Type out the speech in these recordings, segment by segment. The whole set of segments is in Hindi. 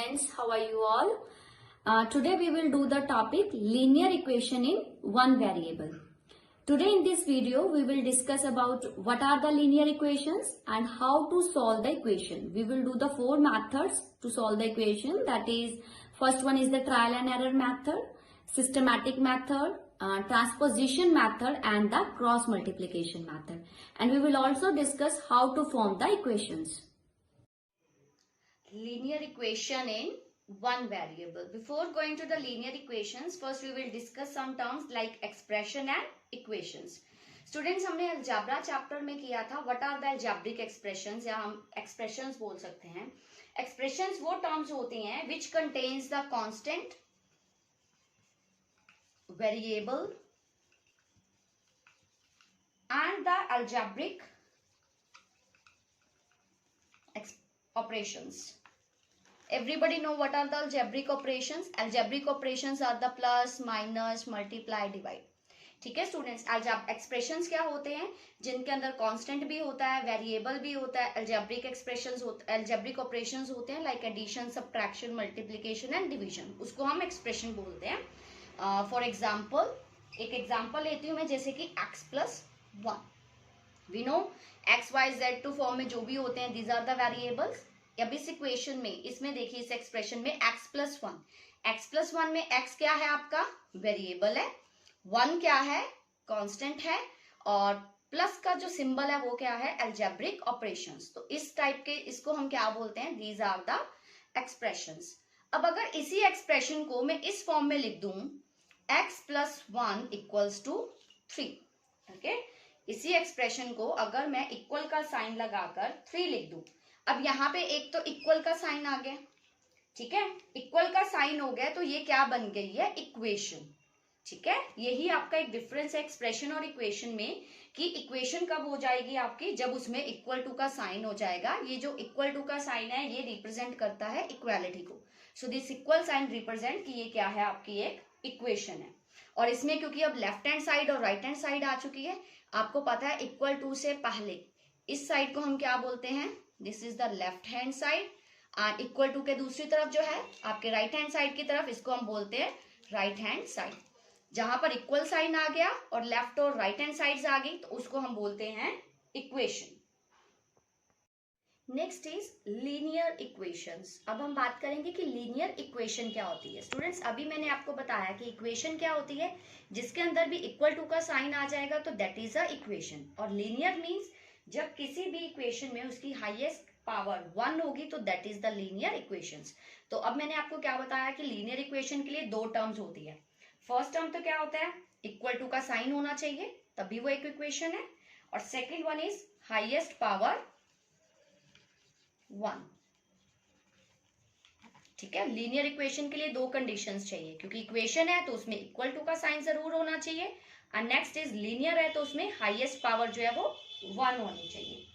friends, how are you all? Today we will do the topic linear equation in one variable. Today in this video we will discuss about what are the linear equations and how to solve the equation. We will do the four methods to solve the equation. That is, first one is the trial and error method, systematic method, transposition method and the cross multiplication method. And we will also discuss how to form the equations. Linear equation in one variable. Before going to the linear equations, first we will discuss some terms like expression and equations. Students, हमने अलजेब्रा चैप्टर में किया था what are the algebraic expressions, या हम एक्सप्रेशंस बोल सकते हैं. एक्सप्रेशंस वो टर्म्स होती हैं which contains the constant, variable and the algebraic operations. Everybody know what are the algebraic operations? Algebraic operations are the plus, minus, multiply, divide. ठीक है स्टूडेंट्स, एक्सप्रेशंस क्या होते हैं जिनके अंदर कांस्टेंट भी होता है, वेरिएबल भी होता है, अलजेब्रिक एक्सप्रेशंस अलजेब्रिक ऑपरेशंस होते हैं like addition, subtraction, multiplication and division. उसको हम एक्सप्रेशन बोलते हैं. फॉर एग्जाम्पल, एक एग्जाम्पल लेती हूँ मैं, जैसे कि x plus 1. We know x y z to form में जो भी होते हैं दीज आर द वेरिएबल्स. अब इस इक्वेशन में, इसमें देखिए इस एक्सप्रेशन में x प्लस 1, x प्लस 1 में x क्या है आपका, वेरिएबल है, 1 क्या है, कांस्टेंट है, और प्लस का जो सिंबल है वो क्या है, अलजेब्रिक ऑपरेशंस. तो इस टाइप के इसको हम क्या बोलते हैं, दीज आर द एक्सप्रेशंस. अब अगर इसी एक्सप्रेशन को मैं इस फॉर्म में लिख दूं, x plus 1 equals to 3. Okay, इसी एक्सप्रेशन को अगर मैं इक्वल का साइन लगाकर 3 लिख दूं, अब यहाँ पे एक तो इक्वल का साइन आ गया, ठीक है, इक्वल का साइन हो गया तो ये क्या बन गई है, इक्वेशन. ठीक है, यही आपका एक डिफरेंस है एक्सप्रेशन और इक्वेशन में, कि इक्वेशन कब हो जाएगी आपकी, जब उसमें इक्वल टू का साइन हो जाएगा. ये जो इक्वल टू का साइन है ये रिप्रेजेंट करता है इक्वालिटी को. So this equal sign represent कि ये क्या है, आपकी एक इक्वेशन है. और इसमें क्योंकि अब लेफ्ट हैंड साइड और राइट हैंड साइड आ चुकी है, आपको पता है इक्वल टू से पहले इस साइड को हम क्या बोलते हैं, this is the left hand side. और इक्वल टू के दूसरी तरफ जो है आपके राइट हैंड साइड की तरफ, इसको हम बोलते हैं राइट हैंड साइड. जहां पर इक्वल साइन आ गया और लेफ्ट और राइट हैंड साइड्स आ गई तो उसको हम बोलते हैं equation. Next is linear equations. अब हम बात करेंगे कि लीनियर इक्वेशन क्या होती है. स्टूडेंट्स, अभी मैंने आपको बताया कि इक्वेशन क्या होती है, जिसके अंदर भी इक्वल टू का साइन आ जाएगा तो दैट इज अ इक्वेशन. और लीनियर मीन्स जब किसी भी इक्वेशन में उसकी हाईएस्ट पावर 1 होगी तो that is the linear equations. तो अब मैंने आपको क्या बताया कि लीनियर इक्वेशन के लिए दो टर्म्स होती है. फर्स्ट टर्म तो क्या होता है, इक्वल टू का साइन होना चाहिए तभी वो एक इक्वेशन है. और second one is highest power 1. ठीक है, लीनियर इक्वेशन के लिए दो कंडीशंस चाहिए, क्योंकि इक्वेशन है तो उसमें इक्वल टू का साइन जरूर होना चाहिए, और नेक्स्ट इज लीनियर है तो उसमें हाईएस्ट पावर जो है वो 1 होनी चाहिए.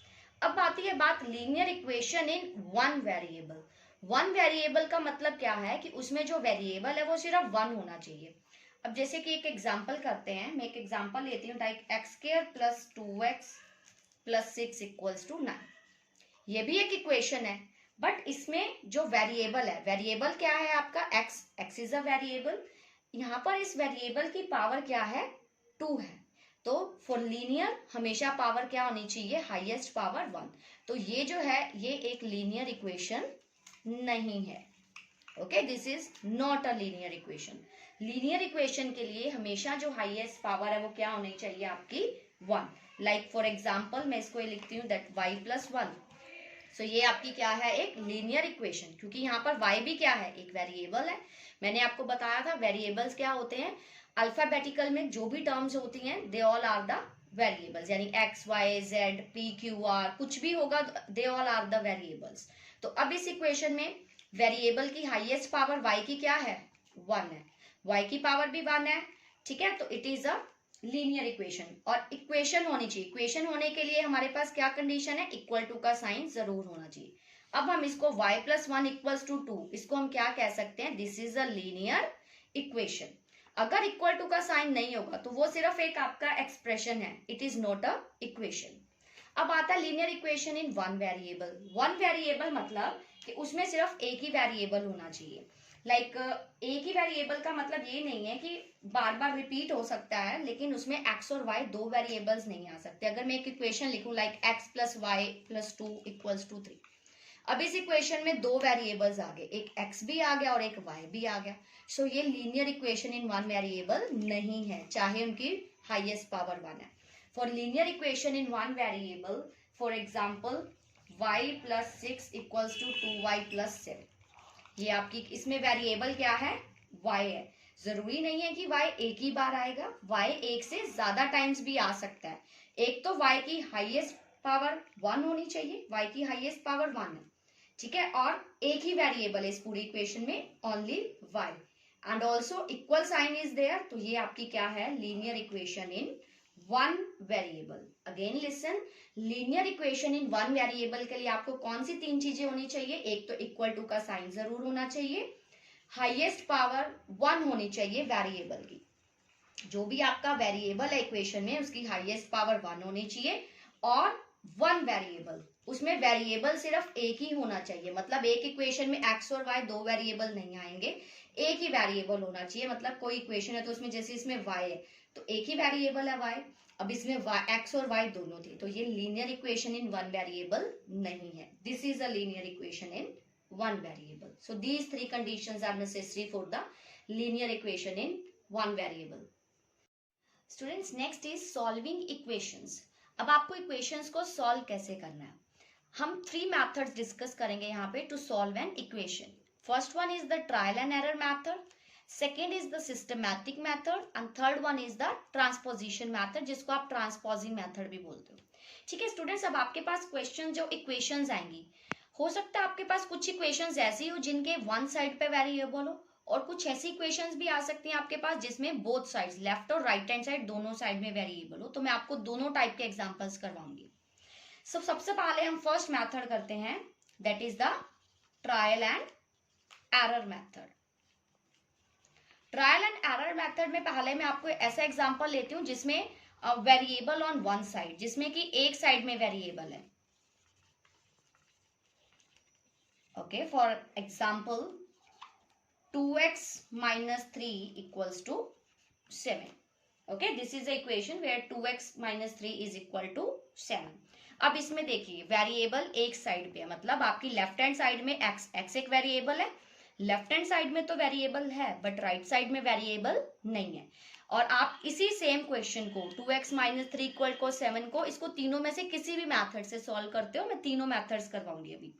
अब आती है बात linear equation in one variable. One variable का मतलब क्या है कि उसमें जो वेरिएबल है वो सिर्फ 1 होना चाहिए. अब जैसे कि एक एग्जांपल करते हैं, मैं एक एग्जांपल लेती हूँ like x square plus 2x plus 6 equals to 9. ये भी एक इक्वेशन है, बट इसमें जो वेरिएबल है, वेरिएबल क्या है आपका x, x is a variable. यहाँ पर इस वेरिएबल की पावर क्या है, 2 है. तो फॉर लीनियर हमेशा पावर क्या होनी चाहिए, हाईएस्ट पावर 1. तो ये जो है ये एक लीनियर इक्वेशन नहीं है. Okay, this is not a linear equation. Linear equation के लिए हमेशा जो हाईएस्ट पावर है वो क्या होनी चाहिए, आपकी 1. लाइक फॉर एग्जाम्पल मैं इसको लिखती हूँ दैट y प्लस 1. सो ये आपकी क्या है, एक लीनियर इक्वेशन, क्योंकि यहाँ पर y भी क्या है, एक वेरिएबल है. मैंने आपको बताया था वेरिएबल्स क्या होते हैं, अल्फाबेटिकल में जो भी टर्म्स होती हैं they all are the variables, यानी x, y, z, p, q, r कुछ भी होगा they all are the variables. तो अब इस इक्वेशन में वेरिएबल की हाईएस्ट पावर y की क्या है, 1 है, y की पावर भी 1 है. ठीक है, तो it is a linear equation. और इक्वेशन होनी चाहिए, इक्वेशन होने के लिए हमारे पास क्या कंडीशन है, इक्वल टू का साइन जरूर होना चाहिए. अब हम इसको y प्लस 1 इक्वल्स टू 2, इसको हम क्या कह सकते हैं, this is a linear equation. अगर इक्वल टू का साइन नहीं होगा तो वो सिर्फ एक आपका एक्सप्रेशन है, it is not a equation. अब आता है linear equation in one variable. One variable मतलब कि उसमें सिर्फ एक ही वेरिएबल होना चाहिए। लाइक एक ही वेरिएबल का मतलब ये नहीं है कि बार बार रिपीट हो सकता है, लेकिन उसमें एक्स और वाई दो वेरिएबल्स नहीं आ सकते। अगर मैं एक इक्वेशन लिखूं like x plus y plus 2 equals to 3, अब इस इक्वेशन में दो वेरिएबल्स आ गए, एक x भी आ गया और एक y भी आ गया। सो ये linear equation in one variable नहीं है, चाहे उनकी हाईएस्ट पावर 1 है। For linear equation in one variable, for example y plus 6 equals to 2y plus 7, ये आपकी इसमें वेरिएबल क्या है, y है। जरूरी नहीं है कि y एक ही बार आएगा, y एक से ज्यादा टाइम्स भी आ सकता है। एक तो y की हाईएस्ट पावर 1 होनी चाहिए, y की हाईएस्ट पावर 1 है, ठीक है, और एक ही वेरिएबल है इस पूरी इक्वेशन में, only y, and also equal sign is there, तो ये आपकी क्या है, linear equation in one variable. Again listen, linear equation in one variable के लिए आपको कौन सी तीन चीजें होनी चाहिए, एक तो इक्वल टू का साइन जरूर होना चाहिए, हाईएस्ट पावर 1 होनी चाहिए वेरिएबल की, जो भी आपका वेरिएबल है इक्वेशन में उसकी हाईएस्ट पावर 1 होनी चाहिए, और वन वेरिएबल, उसमें वेरिएबल सिर्फ एक ही होना चाहिए। मतलब एक इक्वेशन में एक्स और वाई दो वेरिएबल नहीं आएंगे, एक ही वेरिएबल होना चाहिए। मतलब कोई इक्वेशन है तो उसमें जैसे इसमें वाई है तो एक ही वेरिएबल है वाई, अब इसमें एक्स और वाई दोनों थे, तो ये linear equation in one variable नहीं है। This is a linear equation in one variable. So these three conditions are necessary for the linear equation in one variable. Students, next is solving equations. अब आपको इक्वेशंस को सॉल्व कैसे करना है, हम 3 मेथड्स डिस्कस करेंगे यहाँ पे to solve an equation. First one is the trial and error method, second is the systematic method, and third one is the transposition method, जिसको आप ट्रांसपोजिंग मेथड भी बोलते हो। ठीक है स्टूडेंट्स, अब आपके पास क्वेश्चन जो इक्वेशंस आएंगी, हो सकता है आपके पास कुछ इक्वेशंस ऐसी हो जिनके वन साइड पे वेरिएबल हो, और कुछ ऐसी इक्वेशंस भी आ सकती हैं आपके पास जिसमें बोथ साइड्स, लेफ्ट और राइट हैंड साइड दोनों साइड में वेरिएबल हो। तो मैं आपको दोनों टाइप के एग्जांपल्स करवाऊंगी। सबसे पहले हम फर्स्ट मेथड करते हैं, that is the trial and error method. Trial and error method में पहले मैं आपको ऐसा एग्जांपल लेती हूं जिसमें वेरिएबल ऑन वन साइड, जिसमें कि एक साइड में वेरिएबल है। Okay, for example 2x minus 3 equals to 7. Okay, this is the equation where 2x minus 3 is equal to 7. अब इसमें देखिए वेरिएबल एक साइड पे है, मतलब आपकी लेफ्ट हैंड साइड में x एक वेरिएबल है, लेफ्ट हैंड साइड में तो वेरिएबल है बट राइट साइड में वेरिएबल नहीं है। और आप इसी सेम क्वेश्चन को 2x minus 3 equal to 7 को, इसको तीनों में से किसी भी मेथड से सॉल्व करते हो, मैं तीनों मेथड्स करवाऊंगी अभी।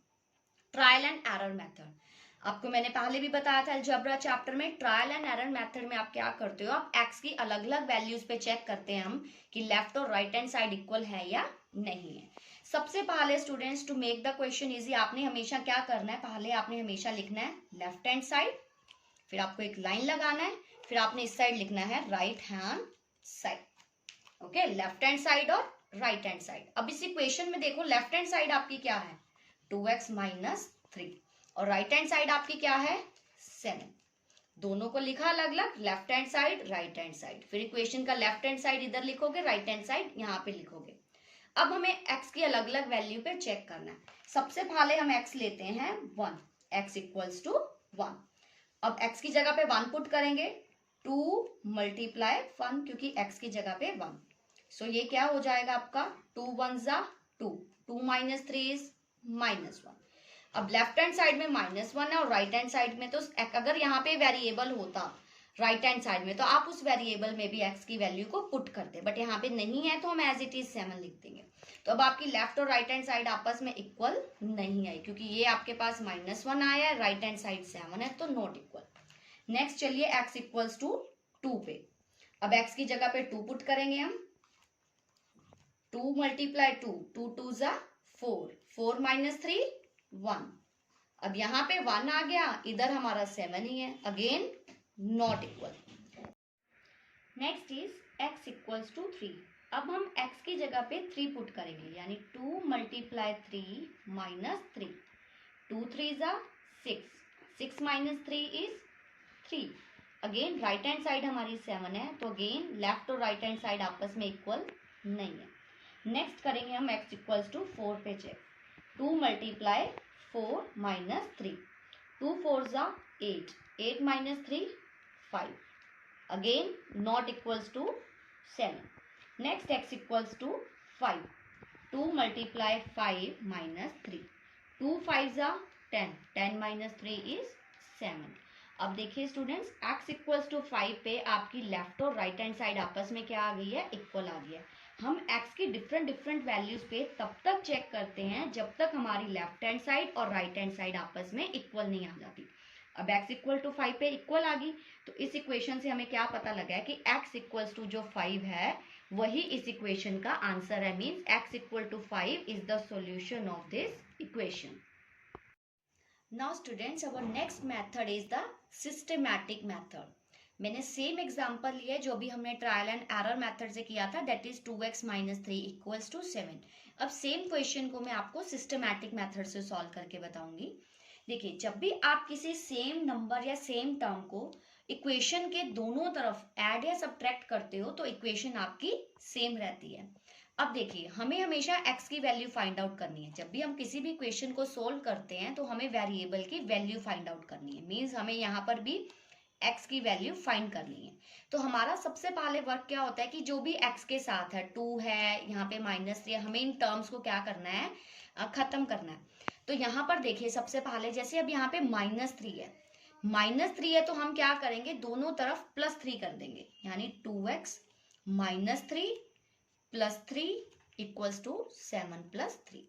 ट्रायल एंड एरर मेथड आपको मैंने पहले भी बताया था अलजेब्रा चैप्टर में। ट्रायल एंड एरर मेथड में आप क्या करते हो, आप एक्स की अलग अलग वैल्यूज पे चेक करते हैं हम कि लेफ्ट और राइट हैंड साइड इक्वल है या नहीं है। सबसे पहले students, to make the question easy, आपने हमेशा क्या करना है, पहले आपने हमेशा लिखना है लेफ्ट हैंड साइड, फिर आपको एक लाइन लगाना है, फिर आपने इस साइड लिखना है right hand side. Okay, left hand side और राइट हैंड साइड। अब इस इक्वेशन में देखो लेफ्ट हैंड साइड आपकी क्या है, 2x minus 3, और राइट हैंड साइड आपकी क्या है, 7। दोनों को लिखा अलग अलग, left hand side right hand side, फिर इक्वेशन का लेफ्ट हैंड साइड इधर लिखोगे, राइट हैंड साइड यहाँ पे लिखोगे। अब हमें x की अलग अलग वैल्यू पे चेक करना है। सबसे पहले हम x लेते हैं 1, x इक्वल्स टू 1। अब x की जगह पे 1 पुट करेंगे, 2 मल्टीप्लाई 1, क्योंकि x की जगह पे 1, सो ये क्या हो जाएगा आपका 2 1 जा 2, 2 minus 3 इज -1। अब लेफ्ट हैंड साइड में -1 है और राइट हैंड साइड में, तो अगर यहाँ पे वेरिएबल होता राइट हैंड साइड में तो आप उस वेरिएबल में भी x की वैल्यू को पुट करते, बट यहाँ पे नहीं है तो हम एज इट इज 7 लिख देंगे। तो अब आपकी लेफ्ट और राइट हैंड साइड आपस में इक्वल नहीं आई, क्योंकि ये आपके पास -1 आया है, राइट हैंड साइड 7 है, तो नॉट इक्वल। नेक्स्ट चलिए x इक्वल्स टू 2 पे, अब x की जगह पे 2 पुट करेंगे हम, 2 मल्टीप्लाई 2, 2 2 जा 4, 4 minus 3 1। अब यहाँ पे 1 आ गया, इधर हमारा 7 ही है, again not equal. Next is x equals to 3। अब हम x की जगह पे 3 पुट करेंगे, यानी 2 मल्टीप्लाई 3 माइनस 3, 2 3 जा 6, 6 minus 3 is 3। Again right hand side हमारी 7 है, तो अगेन लेफ्ट और राइट हैंड साइड आपस में इक्वल नहीं है। नेक्स्ट करेंगे हम x इक्वल्स टू 4 पे check, 2 multiply 4 minus 3. 2 4s are 8. 8 minus 3, 5. Again, not equals to 7. Next, x equals to 5. 2 multiply 5 minus 3. 2 5s are 10. 10 minus 3 is 7. अब देखिए स्टूडेंट्स, x इक्वल्स टू 5 पे आपकी लेफ्ट और राइट हैंड साइड आपस में क्या आ गई है, इक्वल आ गई है. हम x की डिफरेंट वैल्यूज पे तब तक चेक करते हैं जब तक हमारी लेफ्ट हैंड साइड और राइट हैंड साइड आपस में इक्वल नहीं आ जाती. अब x इक्वल टू 5 पे इक्वल आ गई, तो इस इक्वेशन से हमें क्या पता लगा है कि x इक्वल्स टू जो 5 है वही इस इक्वेशन का आंसर है. Means x equal to 5 is the solution of this equation. Now students, our next method is the systematic method. मैंने सेम एग्जांपल लिया है जो भी हमने ट्रायल एंड एरर मेथड से किया था, that is 2x minus 3 equals to 7. अब सेम क्वेश्चन को मैं आपको सिस्टमैटिक मेथड से सॉल्व करके बताऊंगी. देखिए, जब भी आप किसी सेम नंबर या सेम टर्म को इक्वेशन के दोनों तरफ ऐड या सब्ट्रैक्ट करते हो तो इक्वेशन आपकी सेम रहती है. अब देखिए, हमें हमेशा x की वैल्यू फाइंड आउट करनी है. जब भी हम किसी भी इक्वेशन को सोल्व करते हैं तो हमें वेरिएबल की वैल्यू फाइंड आउट करनी है. मीन्स हमें यहाँ पर भी x की वैल्यू फाइंड करनी है. तो हमारा सबसे पहले वर्क क्या होता है कि जो भी x के साथ है, 2 है, यहाँ पे -3 है, हमें इन टर्म्स को क्या करना है, खत्म करना है. तो यहाँ पर देखिए, सबसे पहले जैसे अब यहाँ पे -3 है, -3 है तो हम क्या करेंगे, दोनों तरफ +3 कर देंगे. यानी 2x minus 3 plus 3 equals to 7 plus 3.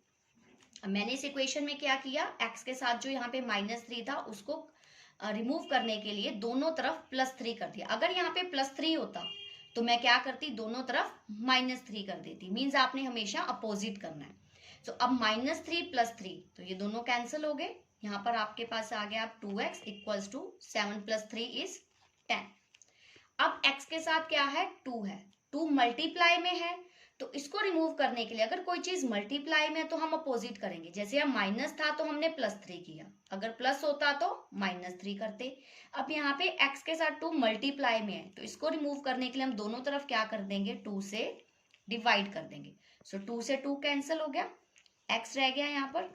अब मैंने इस इक्वेशन में क्या किया, x के साथ जो यहाँ पे -3 था उसको रिमूव करने के लिए दोनों तरफ +3 कर दिया. अगर यहाँ पे +3 होता तो मैं क्या करती, दोनों तरफ -3 कर देती. मीन्स आपने हमेशा अपोजिट करना है. तो अब -3 प्लस 3, तो ये दोनों कैंसिल हो गए. यहाँ पर आपके पास आ गया 2x equals to 7 plus 3 is 10. अब x के साथ क्या है, 2 है, 2 मल्टीप्लाई में है, तो इसको रिमूव करने के लिए अगर कोई चीज मल्टीप्लाई में है तो हम अपोजिट करेंगे. जैसे अब माइनस था तो हमने +3 किया, अगर प्लस होता तो -3 करते. अब यहाँ पे x के साथ 2 मल्टीप्लाई में है तो इसको रिमूव करने के लिए हम दोनों तरफ क्या कर देंगे, 2 से डिवाइड कर देंगे. सो 2 से 2 कैंसिल हो गया, x रह गया यहाँ पर.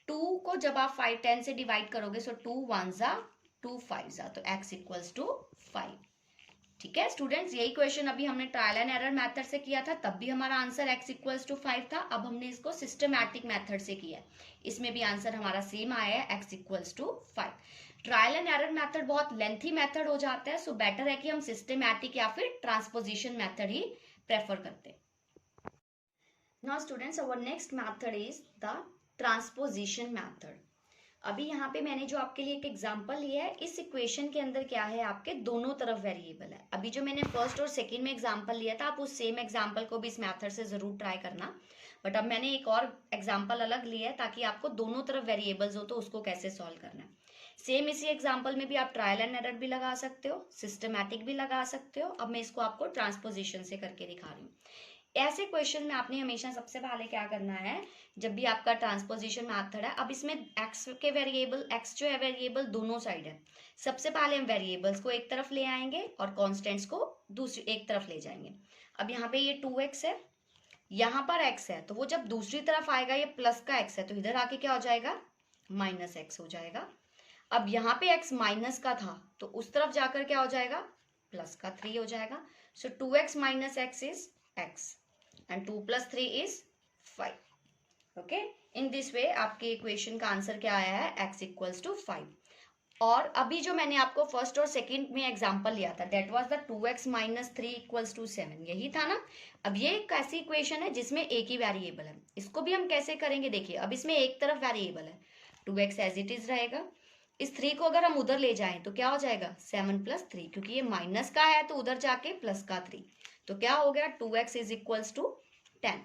2 को जब आप 10 से डिवाइड करोगे, सो 2 1s are 2 5s are, तो x इक्वल्स टू 5. ठीक है स्टूडेंट्स, यही क्वेश्चन अभी हमने ट्रायल एंड एरर मेथड से किया था, तब भी हमारा आंसर x इक्वल्स टू 5 था. अब हमने इसको सिस्टमैटिक मेथड से किया है, इसमें भी आंसर हमारा सेम आया है, x equals to 5. Trial and error method बहुत लेंथी मेथड हो जाता है, सो बेटर है कि हम सिस्टमैटिक या फिर ट्रांसपोजिशन मेथड ही प्रेफर करते हैं. Now students, our next method is the transposition method. अभी यहाँ पे मैंने जो आपके लिए एक एग्जांपल लिया है, इस इक्वेशन के अंदर क्या है, आपके दोनों तरफ वेरिएबल है. अभी जो मैंने फर्स्ट और सेकंड में एग्जांपल लिया था, आप उस सेम एग्जांपल को भी इस मेथड से जरूर ट्राई करना. बट अब मैंने एक और एग्जांपल अलग लिया है ताकि आपको दोनों तरफ वेरिएबल्स हो तो उसको कैसे सॉल्व करना है. सेम इसी एग्जाम्पल में भी आप ट्रायल एंड एरर भी लगा सकते हो, सिस्टमैटिक भी लगा सकते हो. अब मैं इसको आपको ट्रांसपोजिशन से करके दिखा रही हूँ. ऐसे क्वेश्चन में आपने हमेशा सबसे पहले क्या करना है, जब भी आपका ट्रांसपोजिशन मेथड है, अब इसमें x के वेरिएबल, x जो है वेरिएबल दोनों साइड है. सबसे पहले हम वेरिएबल्स को एक तरफ ले आएंगे और कांस्टेंट्स को दूसरी एक तरफ ले जाएंगे. अब यहाँ पे ये 2x है, यहाँ पर x है, तो वो जब दूसरी तरफ आएगा, ये प्लस का x है, तो इधर आके क्या हो जाएगा, -x हो जाएगा. अब यहाँ पे x माइनस का था तो उस तरफ जाकर क्या हो जाएगा, प्लस का 3 हो जाएगा. सो 2x minus x is x and 2 plus 3 is 5. Okay, in this way आपके इक्वेशन का आंसर क्या आया है, x इक्वल्स टू 5. और अभी जो मैंने आपको फर्स्ट और सेकंड में एग्जांपल लिया था, that was the 2x minus 3 equals to 7, यही था ना. अब ये एक ऐसी इक्वेशन है जिसमें एक ही वेरिएबल है. इसको भी हम कैसे करेंगे, देखिए, अब इसमें एक तरफ वेरिएबल है, 2x एज इट इज रहेगा. इस 3 को अगर हम उधर ले जाएं तो क्या हो जाएगा, 7 प्लस 3, क्योंकि ये माइनस का है तो उधर जाके प्लस का 3, तो क्या हो गया, 2x is equals to 10.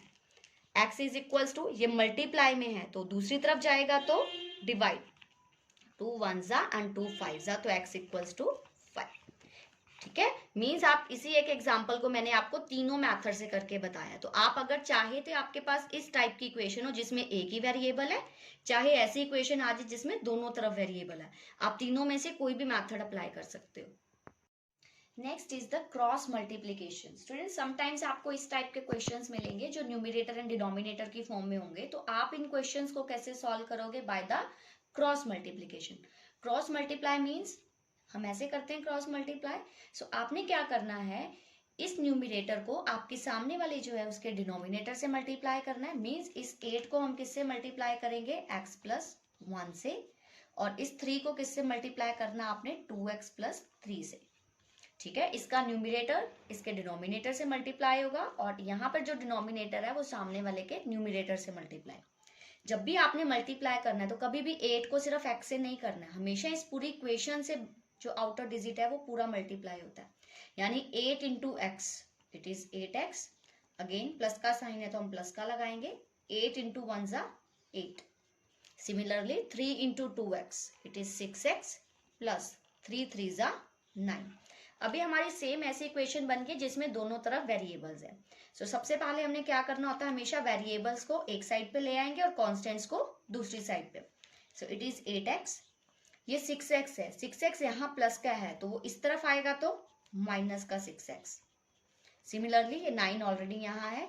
x is equals to, ये मल्टीप्लाई में है तो दूसरी तरफ जाएगा तो divide, 2 1s are and 2 5s are, तो x इक्वल्स टू 5. ठीक है, मीन्स आप इसी एक एग्जांपल को मैंने आपको तीनों मेथड से करके बताया. तो आप अगर चाहे तो आपके पास इस टाइप की इक्वेशन हो जिसमें एक ही वेरिएबल है, चाहे ऐसी इक्वेशन आ जाए जिसमें दोनों तरफ वेरिएबल है, आप तीनों में से कोई भी मेथड अप्लाई कर सकते हो. Next is the cross multiplication. Students sometimes आपको इस टाइप के क्वेश्चंस मिलेंगे जो न्यूमरेटर एंड डिनोमिनेटर की फॉर्म में होंगे, तो आप इन क्वेश्चंस को कैसे सॉल्व करोगे? By the cross multiplication. Cross multiply means हम ऐसे करते हैं क्रॉस मल्टीप्लाई। सो आपने क्या करना है, इस न्यूमरेटर को आपके सामने वाले जो है उसके डिनोमिनेटर से मल्टीप्लाई करना है। मीन्स इस 8 को हम किससे मल्टीप्लाई करेंगे? x प्लस 1 से। और इस 3 को किससे मल्टीप्लाई करना आपने? 2x प्लस 3 से। ठीक है, इसका न्यूमरेटर इसके डिनोमिनेटर से मल्टीप्लाई होगा और यहाँ पर जो डिनोमिनेटर है वो सामने वाले के न्यूमरेटर से मल्टीप्लाई। जब भी आपने मल्टीप्लाई करना है तो कभी भी 8 को सिर्फ x से नहीं करना है, हमेशा इस पूरी इक्वेशन से जो आउटर डिजिट है वो पूरा मल्टीप्लाई होता है। यानी 8 into x it is 8x। Again plus का साइन है तो हम प्लस का लगाएंगे। 8 इंटू 1 जा 8। Similarly 3 into 2x it is 6x plus 3 3 जा 9। अभी हमारी सेम ऐसी इक्वेशन बन गई जिसमें दोनों तरफ वेरिएबल्स है। सो सबसे पहले हमने क्या करना होता है, हमेशा वेरिएबल्स को एक साइड पे ले आएंगे और कांस्टेंट्स को दूसरी साइड पे। सो इट इज 8x, ये 6x है। 6x यहाँ प्लस का है तो वो इस तरफ आएगा तो माइनस का 6x। सिमिलरली ये 9 ऑलरेडी यहाँ है,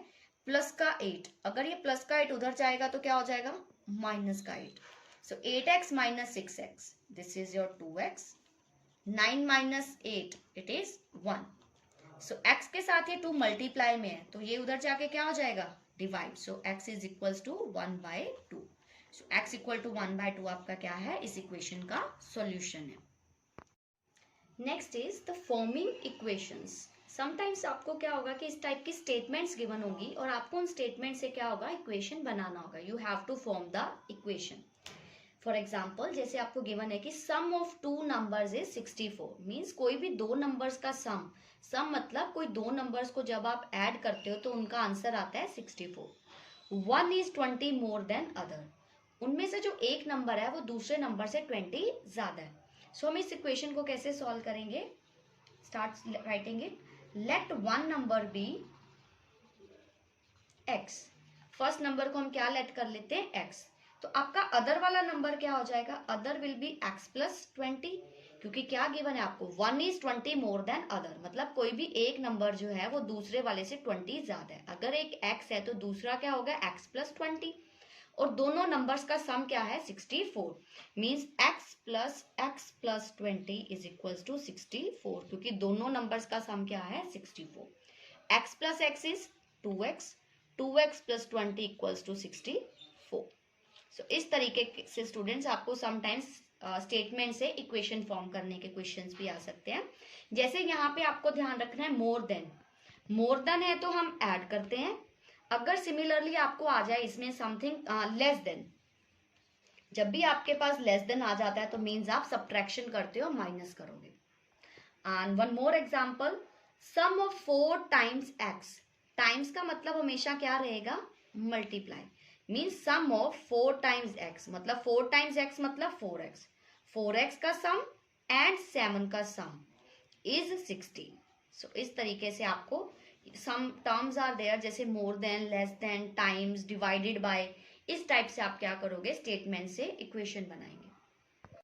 प्लस का 8, अगर ये प्लस का 8 उधर जाएगा तो क्या हो जाएगा? माइनस का 8। सो 8x minus 6x this is your 2x। 9 minus 8 it is 1। So x के साथ ये 2 मल्टीप्लाई में है तो ये उधर जाके क्या हो जाएगा? Divide. So x is equal to 1/2। So x equal to 1/2 आपका क्या है? इस इक्वेशन का सॉल्यूशन है। Next is the forming equations. Sometimes आपको क्या होगा कि इस टाइप की स्टेटमेंट्स गिवन होगी और आपको उन स्टेटमेंट से क्या होगा? इक्वेशन बनाना होगा। You have to form the equation. For example जैसे आपको गिवन है कि sum of 2 numbers is 64। Means कोई भी 2 नंबर्स का सम मतलब कोई 2 नंबर्स को जब आप ऐड करते हो तो उनका आंसर आता है 64। 1 इज 20 मोर देन अदर। उनमें से जो एक नंबर है वो दूसरे नंबर से 20 ज्यादा है। सो हम इस इक्वेशन को कैसे सॉल्व करेंगे? Start writing it. Let one number be x। First number को हम क्या लेट कर लेते हैं? x। तो आपका अदर वाला नंबर क्या हो जाएगा? Other will be x plus 20, क्योंकि क्या गिवन है आपको? 1 इज 20 मोर देन अदर, मतलब कोई भी एक नंबर जो है वो दूसरे वाले से 20 ज्यादा है। अगर एक x है तो दूसरा क्या होगा? x plus 20। और दोनों नंबर्स का सम क्या है? 64। Means x plus 20 is equal to 64, क्योंकि दोनों नंबर्स का सम क्या है? 64। x plus x is 2x, 2x plus 20 equals to 64। So इस तरीके से स्टूडेंट्स आपको समटाइम्स स्टेटमेंट से इक्वेशन फॉर्म करने के क्वेश्चंस भी आ सकते हैं। जैसे यहाँ पे आपको ध्यान रखना है मोर देन है तो हम ऐड करते हैं। अगर सिमिलरली आपको आ जाए इसमें समथिंग लेस देन, जब भी आपके पास लेस देन आ जाता है तो मीन्स आप सब्ट्रैक्शन करते हो, माइनस करोगे। And one more example, sum of 4 times x। Times का मतलब हमेशा क्या रहेगा? Multiply. Means sum of 4 times x, मतलब 4 टाइम्स x मतलब 4x। 4x का सम एंड 7 का सम इज 16। सो इस तरीके से आपको सम टर्म्स आर देयर, जैसे more than, less than, times, divided by, इस टाइप से आप क्या करोगे? स्टेटमेंट से इक्वेशन बनाएंगे।